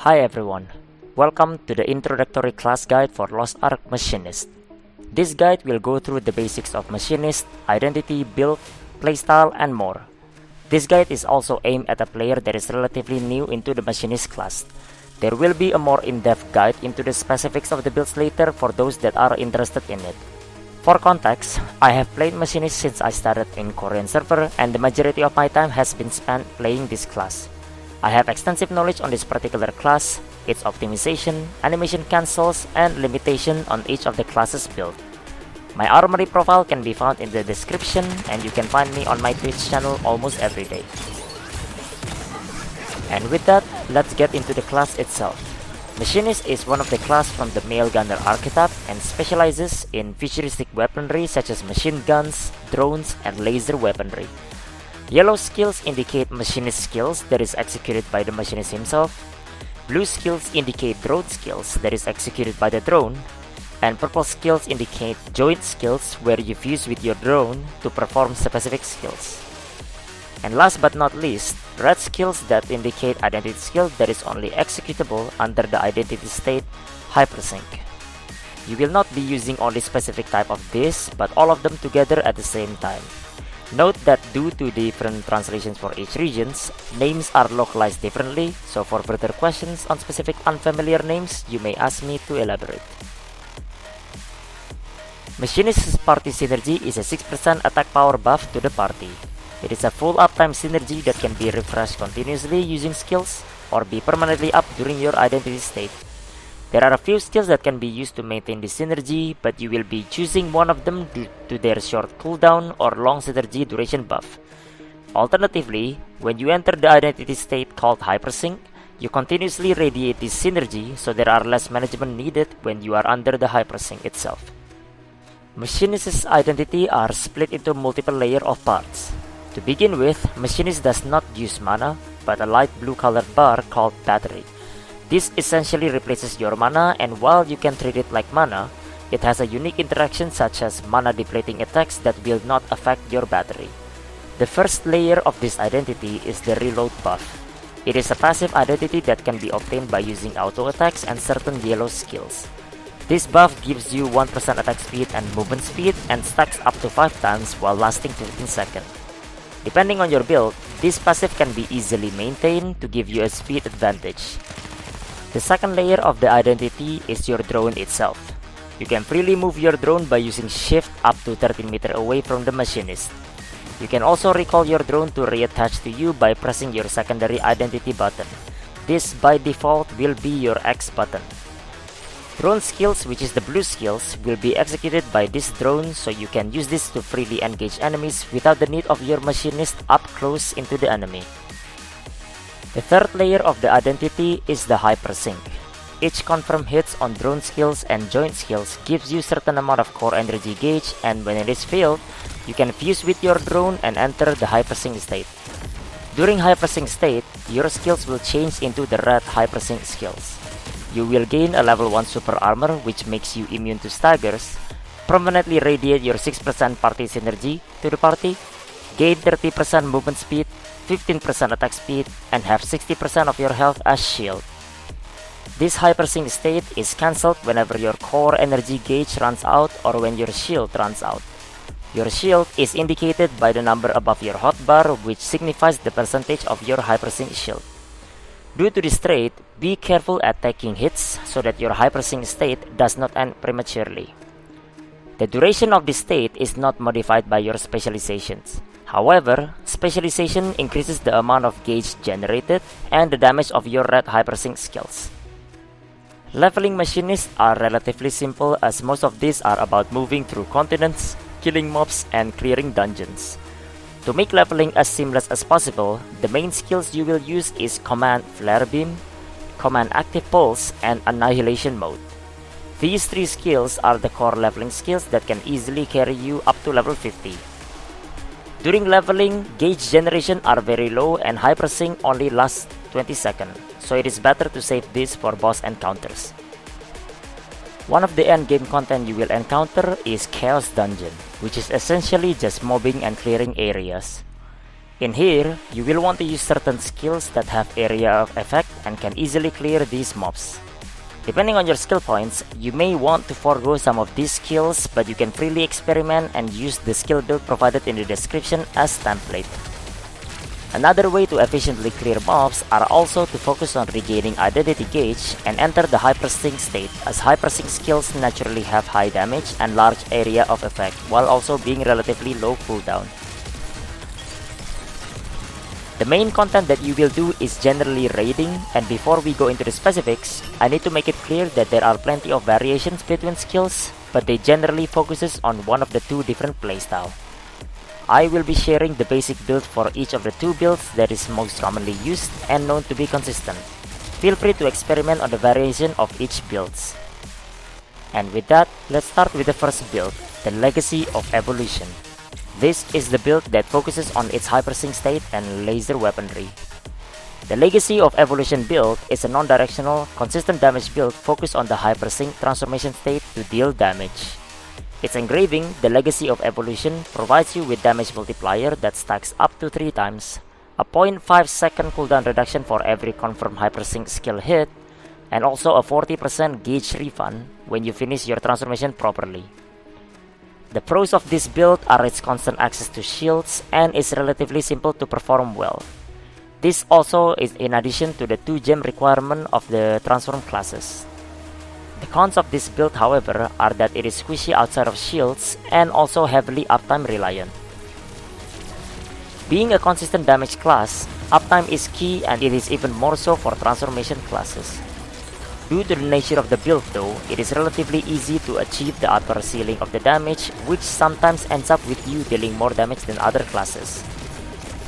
Hi everyone, welcome to the introductory class guide for Lost ARK Machinist. This guide will go through the basics of Machinist, identity, build, playstyle, and more. This guide is also aimed at a player that is relatively new into the Machinist class. There will be a more in-depth guide into the specifics of the builds later for those that are interested in it. For context, I have played Machinist since I started in Korean server and the majority of my time has been spent playing this class. I have extensive knowledge on this particular class, its optimization, animation cancels, and limitation on each of the classes built. My armory profile can be found in the description and you can find me on my Twitch channel almost every day. And with that, let's get into the class itself. Machinist is one of the class from the male gunner archetype and specializes in futuristic weaponry such as machine guns, drones, and laser weaponry. Yellow skills indicate machinist skills that is executed by the machinist himself. Blue skills indicate drone skills that is executed by the drone. And purple skills indicate joint skills where you fuse with your drone to perform specific skills. And last but not least, red skills that indicate identity skill that is only executable under the identity state Hypersync. You will not be using only specific type of this, but all of them together at the same time. Note that due to different translations for each regions, names are localized differently, so for further questions on specific unfamiliar names, you may ask me to elaborate. Machinist's party synergy is a 6% attack power buff to the party. It is a full uptime synergy that can be refreshed continuously using skills, or be permanently up during your identity state. There are a few skills that can be used to maintain this synergy, but you will be choosing one of them due to their short cooldown or long synergy duration buff. Alternatively, when you enter the identity state called Hypersync, you continuously radiate this synergy, so there are less management needed when you are under the Hypersync itself. Machinist's identity are split into multiple layers of parts. To begin with, Machinist does not use mana, but a light blue colored bar called battery. This essentially replaces your mana, and while you can treat it like mana, it has a unique interaction such as mana depleting attacks that will not affect your battery. The first layer of this identity is the reload buff. It is a passive identity that can be obtained by using auto attacks and certain yellow skills. This buff gives you 1% attack speed and movement speed and stacks up to 5 times while lasting 15 seconds. Depending on your build, this passive can be easily maintained to give you a speed advantage. The second layer of the identity is your drone itself. You can freely move your drone by using shift up to 13 meters away from the machinist. You can also recall your drone to reattach to you by pressing your secondary identity button. This by default will be your X button. Drone skills, which is the blue skills, will be executed by this drone, so you can use this to freely engage enemies without the need of your machinist up close into the enemy. The third layer of the identity is the Hypersync. Each confirm hits on drone skills and joint skills gives you certain amount of core energy gauge, and when it is filled, you can fuse with your drone and enter the Hypersync state. During Hypersync state, your skills will change into the red Hypersync skills. You will gain a level 1 super armor which makes you immune to staggers, permanently radiate your 6% party synergy to the party, gain 30% movement speed, 15% attack speed, and have 60% of your health as shield. This Hypersync state is cancelled whenever your core energy gauge runs out or when your shield runs out. Your shield is indicated by the number above your hotbar, which signifies the percentage of your Hypersync shield. Due to this trait, be careful at taking hits so that your Hypersync state does not end prematurely. The duration of this state is not modified by your specializations. However, specialization increases the amount of gauge generated and the damage of your red Hypersync skills. Leveling machinists are relatively simple, as most of these are about moving through continents, killing mobs, and clearing dungeons. To make leveling as seamless as possible, the main skills you will use is Command Flare Beam, Command Active Pulse, and Annihilation Mode. These three skills are the core leveling skills that can easily carry you up to level 50. During leveling, gauge generation are very low and Hypersync only lasts 20 seconds, so it is better to save this for boss encounters. One of the endgame content you will encounter is Chaos Dungeon, which is essentially just mobbing and clearing areas. In here, you will want to use certain skills that have area of effect and can easily clear these mobs. Depending on your skill points, you may want to forego some of these skills, but you can freely experiment and use the skill build provided in the description as template. Another way to efficiently clear mobs are also to focus on regaining identity gauge and enter the hypersync state, as hypersync skills naturally have high damage and large area of effect while also being relatively low cooldown. The main content that you will do is generally raiding, and before we go into the specifics, I need to make it clear that there are plenty of variations between skills, but they generally focuses on one of the two different playstyle. I will be sharing the basic build for each of the two builds that is most commonly used and known to be consistent. Feel free to experiment on the variation of each builds. And with that, let's start with the first build, the Legacy of Evolution. This is the build that focuses on its hypersync state and laser weaponry. The Legacy of Evolution build is a non-directional, consistent damage build focused on the hypersync transformation state to deal damage. Its engraving, the Legacy of Evolution, provides you with damage multiplier that stacks up to 3 times, a 0.5 second cooldown reduction for every confirmed hypersync skill hit, and also a 40% gauge refund when you finish your transformation properly. The pros of this build are its constant access to shields and is relatively simple to perform well. This also is in addition to the 2 gem requirement of the transform classes. The cons of this build, however, are that it is squishy outside of shields and also heavily uptime reliant. Being a consistent damage class, uptime is key, and it is even more so for transformation classes. Due to the nature of the build though, it is relatively easy to achieve the upper ceiling of the damage, which sometimes ends up with you dealing more damage than other classes.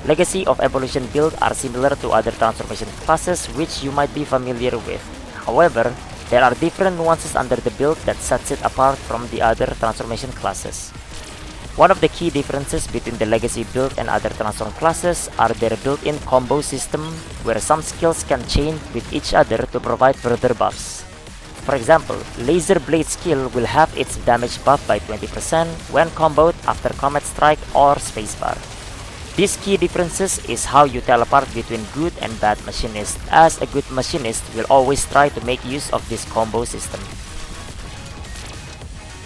Legacy of Evolution build are similar to other transformation classes which you might be familiar with. However, there are different nuances under the build that sets it apart from the other transformation classes. One of the key differences between the Legacy build and other transform classes are their built-in combo system, where some skills can chain with each other to provide further buffs. For example, Laser Blade skill will have its damage buff by 20% when comboed after Comet Strike or Spacebar. These key differences is how you tell apart between good and bad machinists, as a good machinist will always try to make use of this combo system.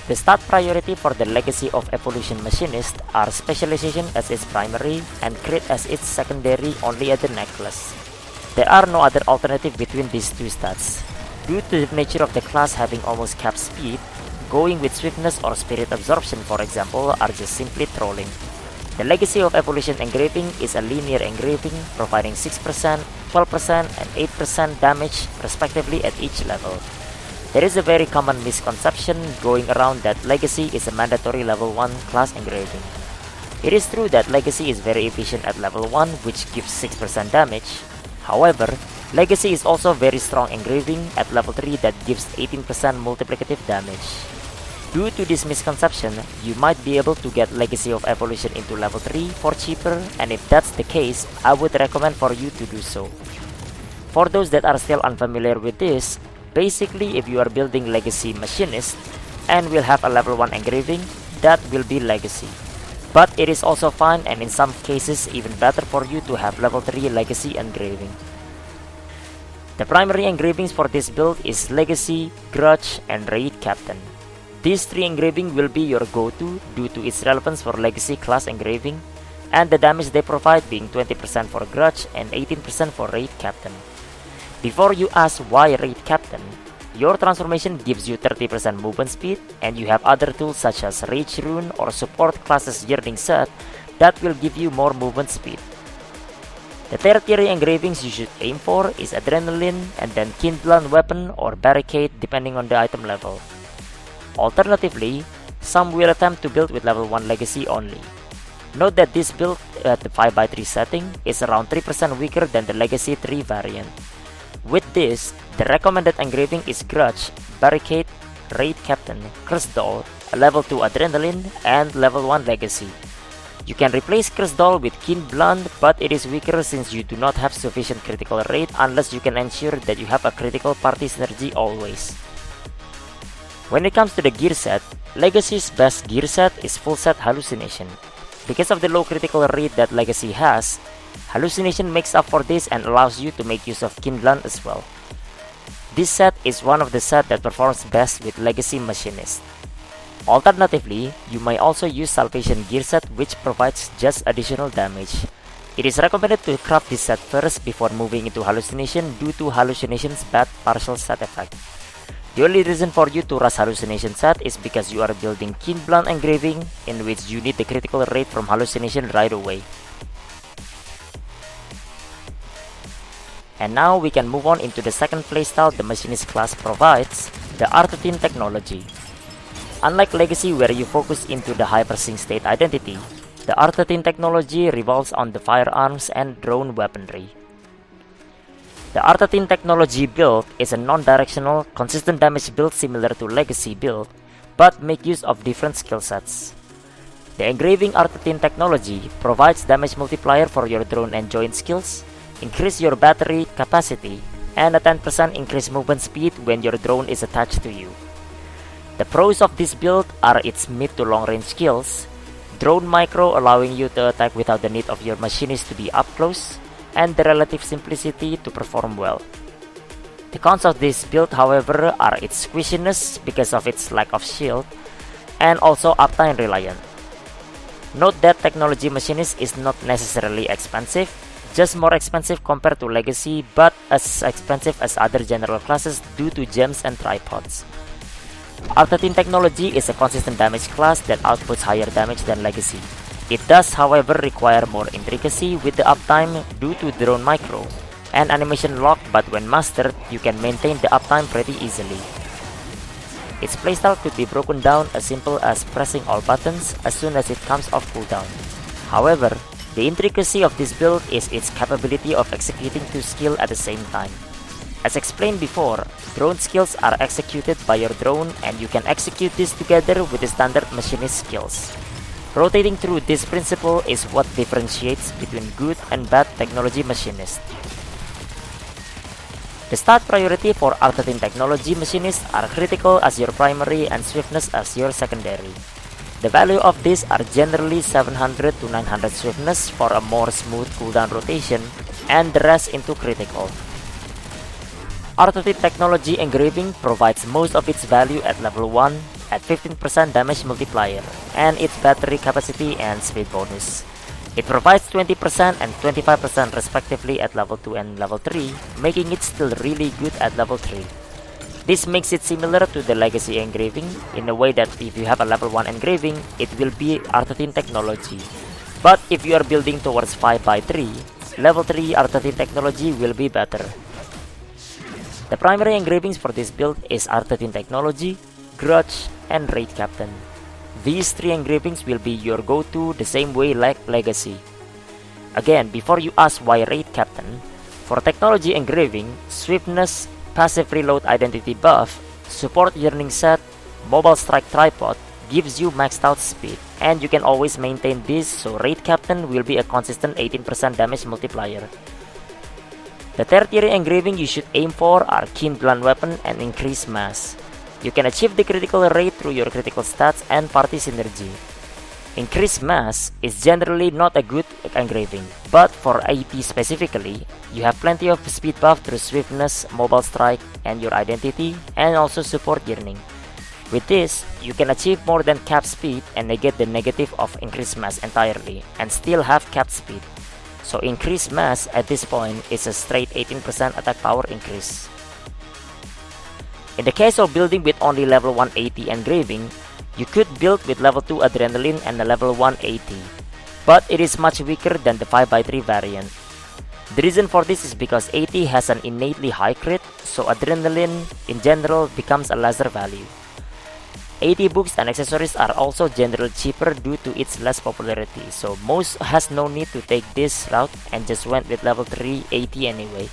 The stat priority for the Legacy of Evolution Machinist are Specialization as its primary and Crit as its secondary only at the necklace. There are no other alternative between these two stats. Due to the nature of the class having almost capped speed, going with Swiftness or Spirit Absorption for example are just simply trolling. The Legacy of Evolution engraving is a linear engraving providing 6%, 12% and 8% damage respectively at each level. There is a very common misconception going around that Legacy is a mandatory level 1 class engraving. It is true that Legacy is very efficient at level 1 which gives 6% damage. However, Legacy is also very strong engraving at level 3 that gives 18% multiplicative damage. Due to this misconception, you might be able to get Legacy of Evolution into level 3 for cheaper, and if that's the case, I would recommend for you to do so. For those that are still unfamiliar with this, basically, if you are building Legacy Machinist and will have a level 1 engraving, that will be Legacy. But it is also fine and in some cases even better for you to have level 3 Legacy engraving. The primary engravings for this build is Legacy, Grudge, and Raid Captain. These 3 engraving will be your go-to due to its relevance for Legacy class engraving, and the damage they provide being 20% for Grudge and 18% for Raid Captain. Before you ask why Raid Captain, your transformation gives you 30% movement speed, and you have other tools such as Rage Rune or Support classes Yearning Set that will give you more movement speed. The tertiary engravings you should aim for is Adrenaline and then Kindland Weapon or Barricade depending on the item level. Alternatively, some will attempt to build with level 1 Legacy only. Note that this build at the 5x3 setting is around 3% weaker than the Legacy 3 variant. With this, the recommended engraving is Grudge, Barricade, Raid Captain, Curse Doll, a level 2 Adrenaline, and level 1 Legacy. You can replace Curse Doll with Keen Blunt, but it is weaker since you do not have sufficient critical rate unless you can ensure that you have a critical party synergy always. When it comes to the gear set, Legacy's best gear set is full set Hallucination. Because of the low critical rate that Legacy has, Hallucination makes up for this and allows you to make use of Kindlan as well. This set is one of the sets that performs best with Legacy Machinist. Alternatively, you may also use Salvation Gearset, which provides just additional damage. It is recommended to craft this set first before moving into Hallucination due to Hallucination's bad partial set effect. The only reason for you to rush Hallucination set is because you are building Kindlan Engraving, in which you need the critical rate from Hallucination right away. And now we can move on into the second playstyle the Machinist class provides, the Arthetine technology. Unlike Legacy where you focus into the Hypersync State Identity, the Arthetine technology revolves on the firearms and drone weaponry. The Arthetine technology build is a non-directional, consistent damage build similar to Legacy build, but make use of different skill sets. The Engraving Arthetine technology provides damage multiplier for your drone and joint skills, increase your battery capacity, and a 10% increased movement speed when your drone is attached to you. The pros of this build are its mid to long range skills, drone micro allowing you to attack without the need of your machinist to be up close, and the relative simplicity to perform well. The cons of this build, however, are its squishiness because of its lack of shield, and also uptime reliant. Note that Technology Machinist is not necessarily expensive, just more expensive compared to Legacy, but as expensive as other general classes due to gems and tripods. Arthetine technology is a consistent damage class that outputs higher damage than Legacy. It does, however, require more intricacy with the uptime due to drone micro and animation lock, but when mastered, you can maintain the uptime pretty easily. Its playstyle could be broken down as simple as pressing all buttons as soon as it comes off cooldown. However, the intricacy of this build is its capability of executing two skills at the same time. As explained before, drone skills are executed by your drone and you can execute this together with the standard machinist skills. Rotating through this principle is what differentiates between good and bad Technology Machinist. The start priority for Arthetine Technology Machinist are critical as your primary and swiftness as your secondary. The value of these are generally 700 to 900 swiftness for a more smooth cooldown rotation and the rest into critical. Arthetine Technology Engraving provides most of its value at level 1 at 15% damage multiplier and its battery capacity and speed bonus. It provides 20% and 25% respectively at level 2 and level 3, making it still really good at level 3. This makes it similar to the Legacy Engraving in a way that if you have a level 1 engraving, it will be Arthetine Technology. But if you are building towards 5x3, level 3 Arthetine Technology will be better. The primary engravings for this build is Arthetine Technology, Grudge, and Raid Captain. These three engravings will be your go-to the same way like Legacy. Again, before you ask why Raid Captain, for Technology Engraving, Swiftness, Passive Reload Identity buff, Support Yearning Set, Mobile Strike Tripod gives you maxed out speed, and you can always maintain this, so Raid Captain will be a consistent 18% damage multiplier. The tertiary engraving you should aim for are Kindlan Weapon and Increased Mass. You can achieve the critical rate through your critical stats and party synergy. Increased Mass is generally not a good engraving, but for AP specifically, you have plenty of speed buff through Swiftness, Mobile Strike, and your Identity, and also Support Yearning. With this, you can achieve more than capped speed and negate the negative of Increased Mass entirely, and still have capped speed. So Increased Mass at this point is a straight 18% attack power increase. In the case of building with only level 180 engraving, you could build with level 2 Adrenaline and a level 180, but it is much weaker than the 5x3 variant. The reason for this is because 80 has an innately high crit, so Adrenaline in general becomes a lesser value. 80 books and accessories are also generally cheaper due to its less popularity, so most has no need to take this route and just went with level 3 80 anyway.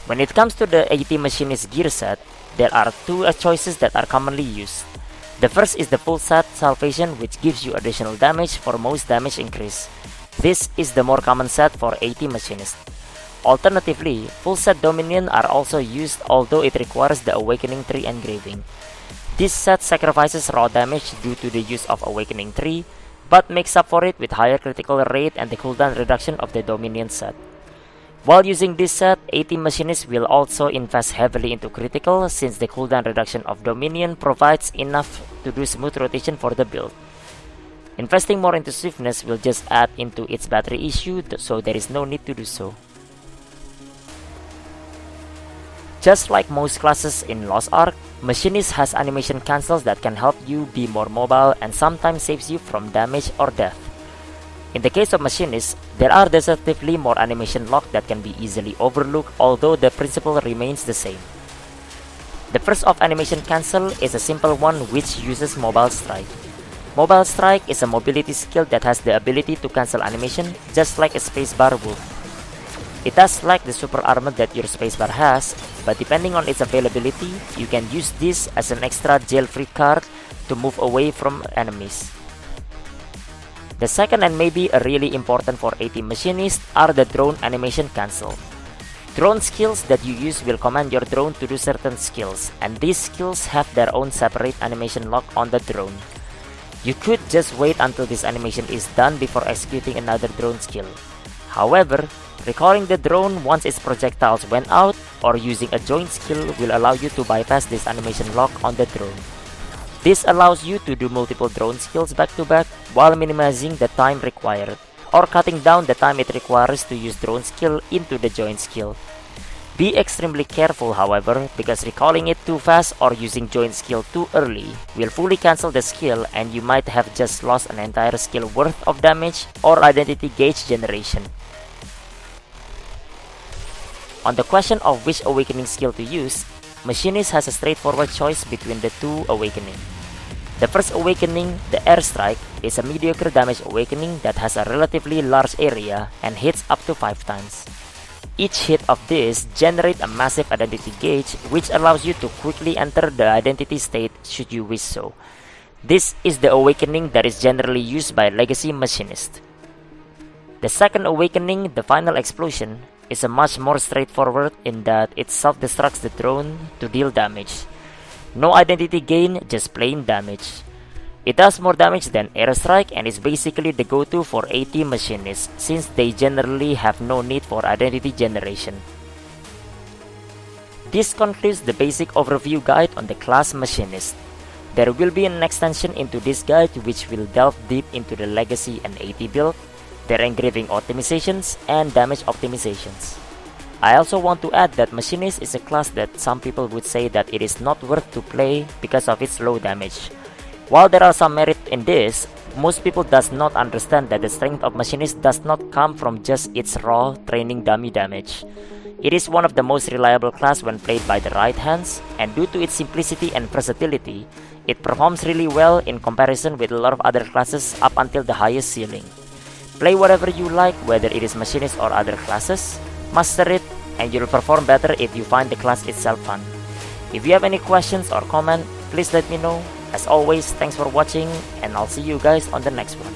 When it comes to the 80 Machinist gear set, there are two choices that are commonly used. The first is the full set Salvation, which gives you additional damage for most damage increase. This is the more common set for 80 Machinist. Alternatively, full set Dominion are also used, although it requires the Awakening Tree engraving. This set sacrifices raw damage due to the use of Awakening Tree, but makes up for it with higher critical rate and the cooldown reduction of the Dominion set. While using this set, AT Machinist will also invest heavily into critical since the cooldown reduction of Dominion provides enough to do smooth rotation for the build. Investing more into swiftness will just add into its battery issue, so there is no need to do so. Just like most classes in Lost Ark, Machinist has animation cancels that can help you be more mobile and sometimes saves you from damage or death. In the case of Machinist, there are deceptively more animation lock that can be easily overlooked, although the principle remains the same. The first of animation cancel is a simple one which uses Mobile Strike. Mobile Strike is a mobility skill that has the ability to cancel animation just like a spacebar would. It does like the super armor that your spacebar has, but depending on its availability, you can use this as an extra jail-free card to move away from enemies. The second and maybe a really important for AT Machinist are the drone animation cancel. Drone skills that you use will command your drone to do certain skills, and these skills have their own separate animation lock on the drone. You could just wait until this animation is done before executing another drone skill. However, recalling the drone once its projectiles went out or using a joint skill will allow you to bypass this animation lock on the drone. This allows you to do multiple drone skills back to back while minimizing the time required, or cutting down the time it requires to use drone skill into the joint skill. Be extremely careful, however, because recalling it too fast or using joint skill too early will fully cancel the skill and you might have just lost an entire skill worth of damage or identity gauge generation. On the question of which awakening skill to use, Machinist has a straightforward choice between the two awakening. The first awakening, the Airstrike, is a mediocre damage awakening that has a relatively large area and hits up to 5 times. Each hit of this generates a massive identity gauge which allows you to quickly enter the identity state should you wish so. This is the awakening that is generally used by Legacy Machinist. The second awakening, the Final Explosion, is a much more straightforward in that it self-destructs the drone to deal damage. No identity gain, just plain damage. It does more damage than Airstrike and is basically the go-to for AT Machinists since they generally have no need for identity generation. This concludes the basic overview guide on the class Machinist. There will be an extension into this guide which will delve deep into the Legacy and AT build, their engraving optimizations, and damage optimizations. I also want to add that Machinist is a class that some people would say that it is not worth to play because of its low damage. While there are some merit in this, most people does not understand that the strength of Machinist does not come from just its raw training dummy damage. It is one of the most reliable class when played by the right hands, and due to its simplicity and versatility, it performs really well in comparison with a lot of other classes up until the highest ceiling. Play whatever you like, whether it is Machinist or other classes, master it, and you'll perform better if you find the class itself fun. If you have any questions or comment, please let me know. As always, thanks for watching, and I'll see you guys on the next one.